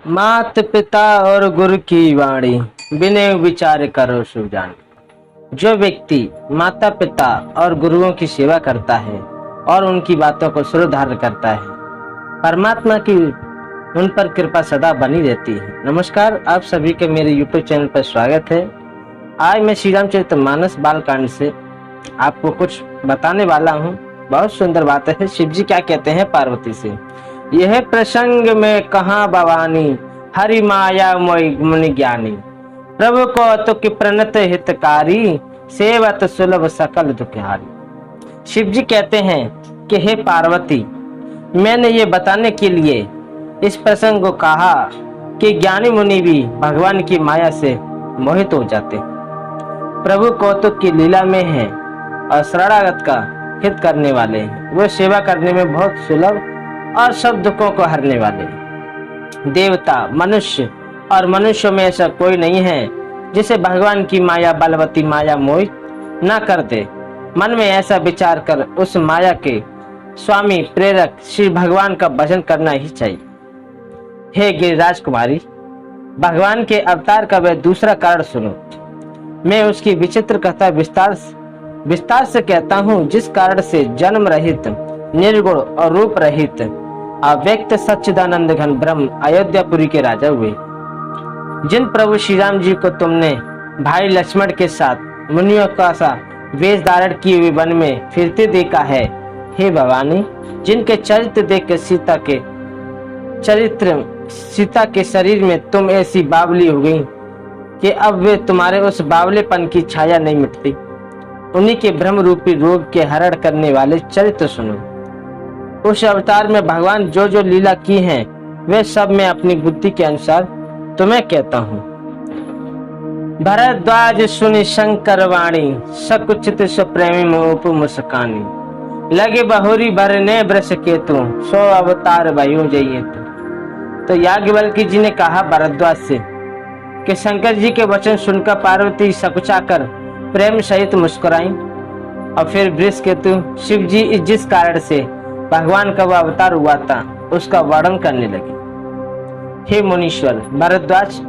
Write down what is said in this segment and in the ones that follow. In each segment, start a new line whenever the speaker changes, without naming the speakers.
मात पिता और गुरु की वाणी बिने विचार करो शुभ जान। जो व्यक्ति माता पिता और गुरुओं की सेवा करता है और उनकी बातों को श्रद्धार करता है, परमात्मा की उन पर कृपा सदा बनी रहती है। नमस्कार, आप सभी के मेरे YouTube चैनल पर स्वागत है। आज मैं श्री रामचरितमानस बालकांड से आपको कुछ बताने वाला हूँ। बहुत सुंदर बात है। शिव जी क्या कहते हैं पार्वती से, यह प्रसंग में कहाँ भवानी हरि माया मोहि मुनि ज्ञानी, प्रभु को तो कि प्रणत हितकारी, सेवत सुलभ सकल दुखहारी। शिव जी कहते हैं कि हे पार्वती, मैंने ये बताने के लिए इस प्रसंग को कहा कि ज्ञानी मुनि भी भगवान की माया से मोहित हो जाते। प्रभु कौतुक की लीला में है और शरणागत का हित करने वाले हैं। वो सेवा करने में बहुत सुलभ और सब दुखों को हरने वाले। देवता, मनुष्य और मनुष्यों में ऐसा कोई नहीं है जिसे भगवान की माया बलवती माया मोहित न कर दे। मन में ऐसा विचार कर उस माया के स्वामी प्रेरक श्री भगवान का भजन करना ही चाहिए। हे गिरिराज कुमारी, भगवान के अवतार का वह दूसरा कारण सुनो। मैं उसकी विचित्र कथा विस्तार से कहता हूँ, जिस कारण से जन्म रहित, निर्गुण और रूप रहित अव्यक्त सच्चिदानंद घन ब्रह्म अयोध्यापुरी के राजा हुए। जिन प्रभु श्री राम जी को तुमने भाई लक्ष्मण के साथ मुनियों का सा वेश धारण किए हुए वन में फिरते देखा है, हे भवानी, जिनके चरित्र देख के सीता के शरीर में तुम ऐसी बावली हो गई कि अब वे तुम्हारे उस बावलेपन की छाया नहीं मिटती। उन्हीं के भ्रम रूपी रोग के हरण करने वाले चरित्र सुनो। उस अवतार में भगवान जो जो लीला की है, वे सब मैं अपनी बुद्धि के अनुसार तुम्हें कहता हूँ। भरद्वाज सुनि शंकर वाणी, सकुचित सुप्रेमी मोप मुस्कानी, लगे बहुरी भरने ब्रश केतु, सो अवतार भयो जइए। तो याज्ञवल्क्य जी ने कहा भरद्वाज से कि शंकर जी के वचन सुनकर पार्वती सकुचाकर प्रेम सहित मुस्कुराई और फिर वृष केतु शिव जी जिस कारण से भगवान का वह अवतार हुआ था उसका वर्णन करने लगे। हे मुनीश्वर भरद्वाज,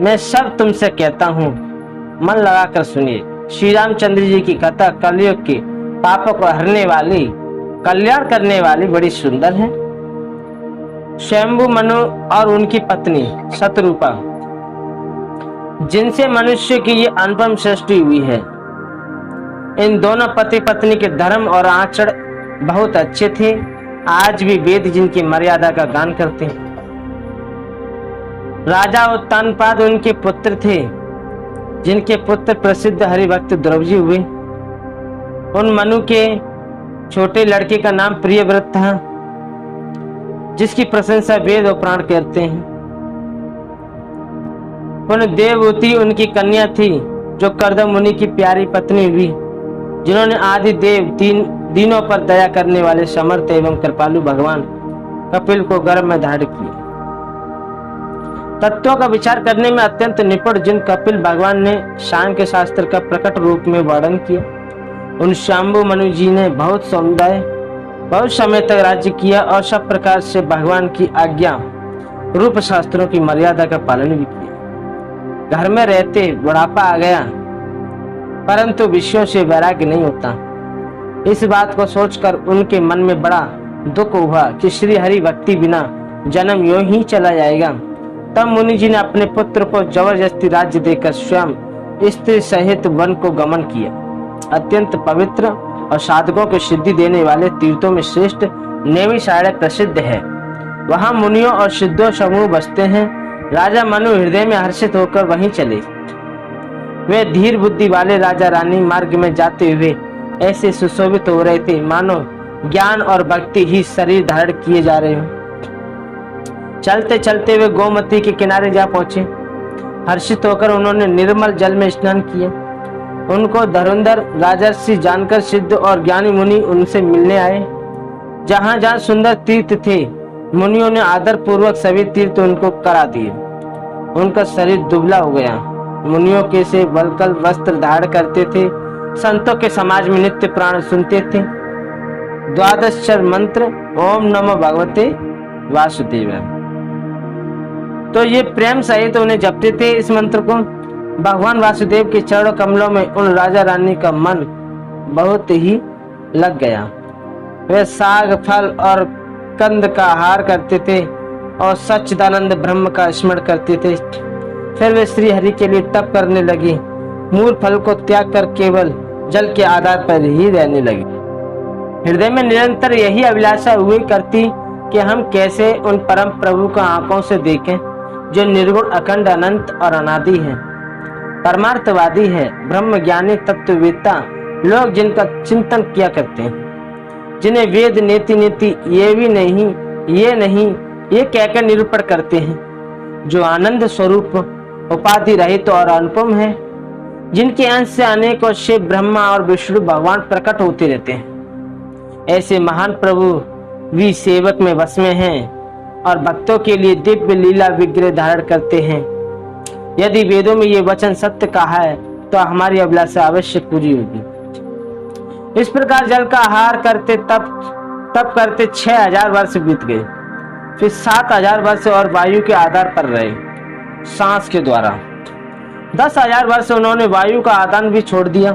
मैं सब तुमसे कहता हूँ, मन लगाकर सुनिए। श्री रामचंद्र जी की कथा कलयुग के पापों को हरने वाली, कल्याण करने वाली बड़ी सुंदर है। स्वयंभु मनु और उनकी पत्नी शतरूपा, जिनसे मनुष्य की ये अनुपम सृष्टि हुई है, इन दोनों पति पत्नी के धर्म और आचरण बहुत अच्छे थे। आज भी वेद जिनकी मर्यादा का गान करते हैं। राजा उत्तानपाद उनके पुत्र थे, जिनके पुत्र प्रसिद्ध हरिभक्त द्रौपदी हुए। उन मनु के छोटे लड़के का नाम प्रियव्रत था, जिसकी प्रशंसा वेद और प्राण करते हैं। उन देववती उनकी कन्या थी, जो कर्दम मुनि की प्यारी पत्नी हुई, जिन्होंने आदि देव दीनों पर दया करने वाले समर्थ एवं कृपालु भगवान कपिल को गर्भ में धारण किया। तत्वों का विचार करने में अत्यंत निपुण जिन कपिल भगवान ने सांख्य शास्त्र का प्रकट रूप में वर्णन किया, उन शंभु मनु जी ने बहुत समय तक राज्य किया और सब प्रकार से भगवान की आज्ञा रूप शास्त्रों की मर्यादा का पालन भी किया। घर में रहते बुढ़ापा आ गया, परंतु विषयों से वैराग्य नहीं होता। इस बात को सोचकर उनके मन में बड़ा दुख हुआ कि श्री हरि भक्ति बिना जन्म यूं ही चला जाएगा। तब मुनि जी ने अपने पुत्र को जबरदस्ती राज्य देकर स्वयं स्त्री सहित वन को गमन किया। अत्यंत पवित्र और साधकों को सिद्धि देने वाले तीर्थों में श्रेष्ठ नैमिषारण्य प्रसिद्ध है। वहां मुनियों और सिद्धों समूह बसते हैं। राजा मनु हृदय में हर्षित होकर वहीं चले। वे धीर बुद्धि वाले राजा रानी मार्ग में जाते हुए ऐसे सुशोभित हो रहे थे, मानो ज्ञान और भक्ति ही शरीर धारण किए जा रहे हो। चलते चलते वे गोमती के किनारे जा पहुंचे। हर्षित होकर उन्होंने निर्मल जल में स्नान किया। उनको धुरंधर राजर्षि जानकर सिद्ध और ज्ञानी मुनि उनसे मिलने आए। जहां जहां सुंदर तीर्थ थे, मुनियों ने आदर पूर्वक सभी तीर्थ उनको करा दिए। उनका शरीर दुबला हो गया। मुनियों के से वल्कल वस्त्र धारण करते थे। संतों के समाज में नित्य प्राण सुनते थे। द्वादश मंत्र ओम नमो भगवते वासुदेवाय। तो ये प्रेम सहित उन्हें जपते थे इस मंत्र को। भगवान वासुदेव के चरणों कमलों में उन राजा रानी का मन बहुत ही लग गया। वे साग फल और कंद का आहार करते थे और सच्चिदानंद ब्रह्म का स्मरण करते थे। फिर वे श्री हरि के लिए तप करने लगी, मूल फल को त्याग कर केवल जल के आधार पर ही रहने लगी। हृदय में निरंतर यही अभिलाषा हुई करती कि हम कैसे उन परम प्रभु को आंखों से देखें जो निर्गुण अखंड अनंत और अनादि है, परमार्थवादी है, ब्रह्म ज्ञानी तत्ववेत्ता लोग जिनका चिंतन किया करते हैं, जिन्हें वेद नीति नीति ये नहीं ये कहकर निरूपण करते हैं, जो आनंद स्वरूप उपाधि रहित और अनुपम है, जिनके अंश से अनेकों शिव ब्रह्मा और विष्णु भगवान प्रकट होते रहते हैं। ऐसे महान प्रभु भी सेवक में वश में हैं और भक्तों के लिए दिव्य लीला विग्रह धारण करते हैं। यदि वेदों में ये वचन सत्य कहा है तो हमारी अभिलाषा अवश्य पूरी होगी। इस प्रकार जल का आहार करते तप करते 6000 वर्ष बीत गए। फिर 7000 वर्ष और वायु के आधार पर रहे, सांस के द्वारा। 10,000 वर्ष उन्होंने वायु का आदान भी छोड़ दिया।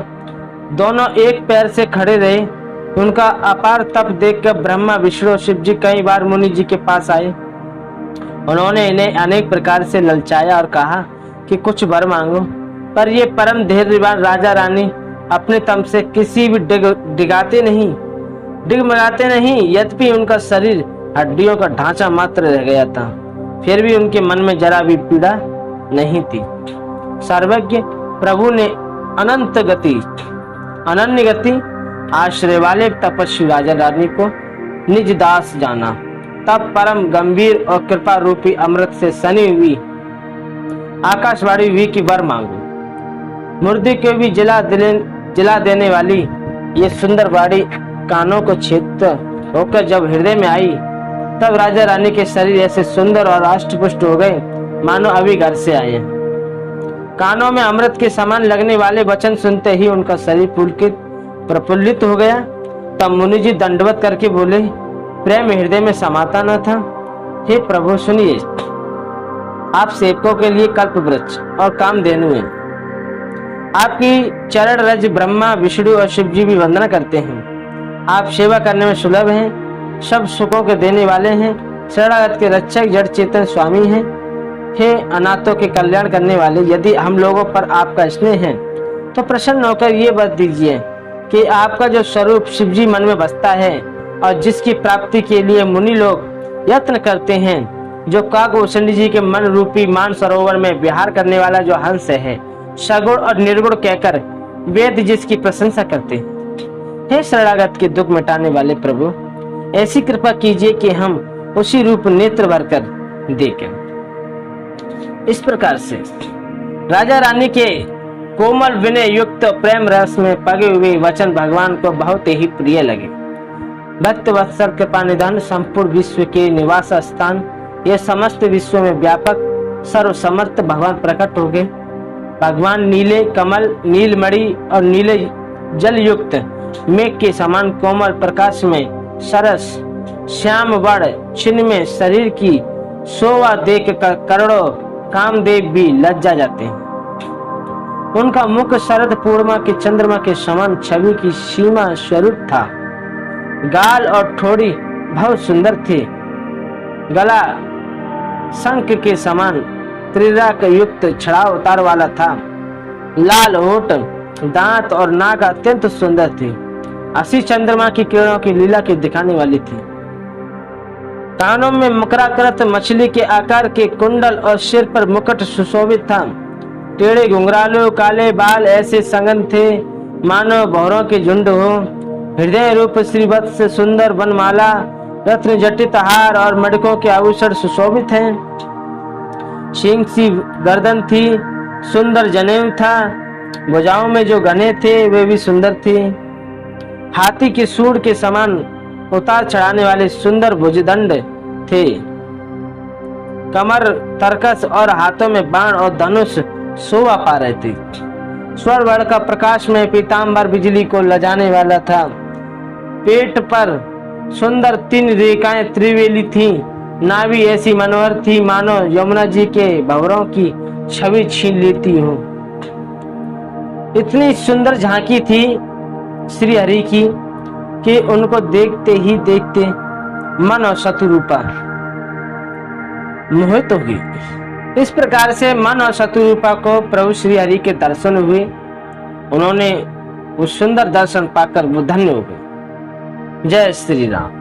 दोनों एक पैर से खड़े रहे। उनका अपार तप देखकर ब्रह्मा विष्णु शिव जी कई बार मुनि जी के पास आए। उन्होंने इन्हें अनेक प्रकार से ललचाया और कहा कि कुछ वर मांगो, पर ये परम धैर्यवान राजा रानी अपने तम से किसी भी डगमगाते नहीं। यद्यपि उनका शरीर हड्डियों का ढांचा मात्र रह गया था, फिर भी उनके मन में जरा भी पीड़ा नहीं थी। सर्वज्ञ प्रभु ने अनन्य गति आश्रय वाले तपस्वी राजा रानी को निज दास जाना। तब परम गंभीर और कृपा रूपी अमृत से सनी हुई आकाशवाणी हुई कि वर मांगो। मुर्दे को भी जला देने वाली ये सुंदर वाणी कानों को छेद होकर जब हृदय में आई, तब राजा रानी के शरीर ऐसे सुंदर और अष्टपुष्ट हो गए मानो अभी घर से आए। कानों में अमृत के समान लगने वाले वचन सुनते ही उनका शरीर पुलकित प्रफुल्लित हो गया। तब मुनि जी दंडवत करके बोले, प्रेम हृदय में समाता न था। हे प्रभु सुनिए, आप सेवकों के लिए कल्प वृक्ष और कामधेनु हैं। आपकी चरण रज ब्रह्मा विष्णु और शिव जी भी वंदना करते हैं। आप सेवा करने में सुलभ हैं, सब सुखों के देने वाले हैं, शरणागत के रक्षक जड़ चेतन स्वामी हैं। हे अनाथों के कल्याण करने वाले, यदि हम लोगों पर आपका स्नेह है तो प्रसन्न होकर ये वर दीजिए कि आपका जो स्वरूप शिव जी मन में बसता है और जिसकी प्राप्ति के लिए मुनि लोग यत्न करते हैं, जो काकभूषणी जी के मन रूपी मान सरोवर में विहार करने वाला जो हंस है, सगुण और निर्गुण कहकर वेद जिसकी प्रशंसा करते हैं। हे शरणागत के दुख मिटाने वाले प्रभु, ऐसी कृपा कीजिए कि हम उसी रूप नेत्र भरकर देखें। इस प्रकार से राजा रानी के कोमल विनय युक्त प्रेम रस में पगे हुए वचन भगवान को बहुत ही प्रिय लगे। भक्त वत्सल कृपा निधान संपूर्ण विश्व के निवास स्थान, ये समस्त विश्व में व्यापक सर्वसमर्थ भगवान प्रकट हो गए। भगवान नीले कमल, नीलमणि और नीले जल युक्त मेघ के समान कोमल प्रकाश में सरस श्याम वर्ण छिन्न में शरीर की शोभा देख कर करोड़ों कामदेव भी लज्जा जाते हैं। उनका मुख शरद पूर्णिमा के चंद्रमा के समान छवि की सीमा स्वरूप था। गाल और ठोड़ी बहुत सुंदर थे। गला शंख के समान त्रिराग युक्त छड़ाव उतार वाला था। लाल होठ, दांत और नाक अत्यंत सुंदर थे। असी चंद्रमा की किरणों की लीला के दिखाने वाली थी। कानों में मकराकृत मछली के आकार के कुंडल और सिर पर मुकुट सुशोभित था। टेढ़े घुंघरालू काले बाल ऐसे संगन थे मानो भौरों के झुंड हो। हृदय रूप श्रीवत्स सुंदर वनमाला, रत्न जटित हार और मणिकों के आभूषण सुशोभित हैं। सिंह सी गर्दन थी, सुंदर जनेऊ था। भुजाओं में जो गहने थे वे भी सुंदर थे। हाथी के सूंड के समान उतार चढ़ाने वाले सुंदर भुजदंड थे। कमर तरकस और हाथों में बाण और धनुष शोभा पा रहे थे। स्वर वर्ण का प्रकाश में पीतांबर बिजली को लजाने वाला था। पेट पर सुंदर 3 रेखाएं त्रिवेली थीं। नाभि ऐसी मनोहर थी मानो यमुना जी के भंवरों की छवि छीन लेती हो। इतनी सुंदर झांकी थी श्री हरि की कि उनको देखते ही देखते मन और शत्रुरूपा मोहित हो गई। इस प्रकार से मन और शत्रुरूपा को प्रभु श्री हरि के दर्शन हुए। उन्होंने उस सुंदर दर्शन पाकर वो धन्य हो गए। जय श्री राम।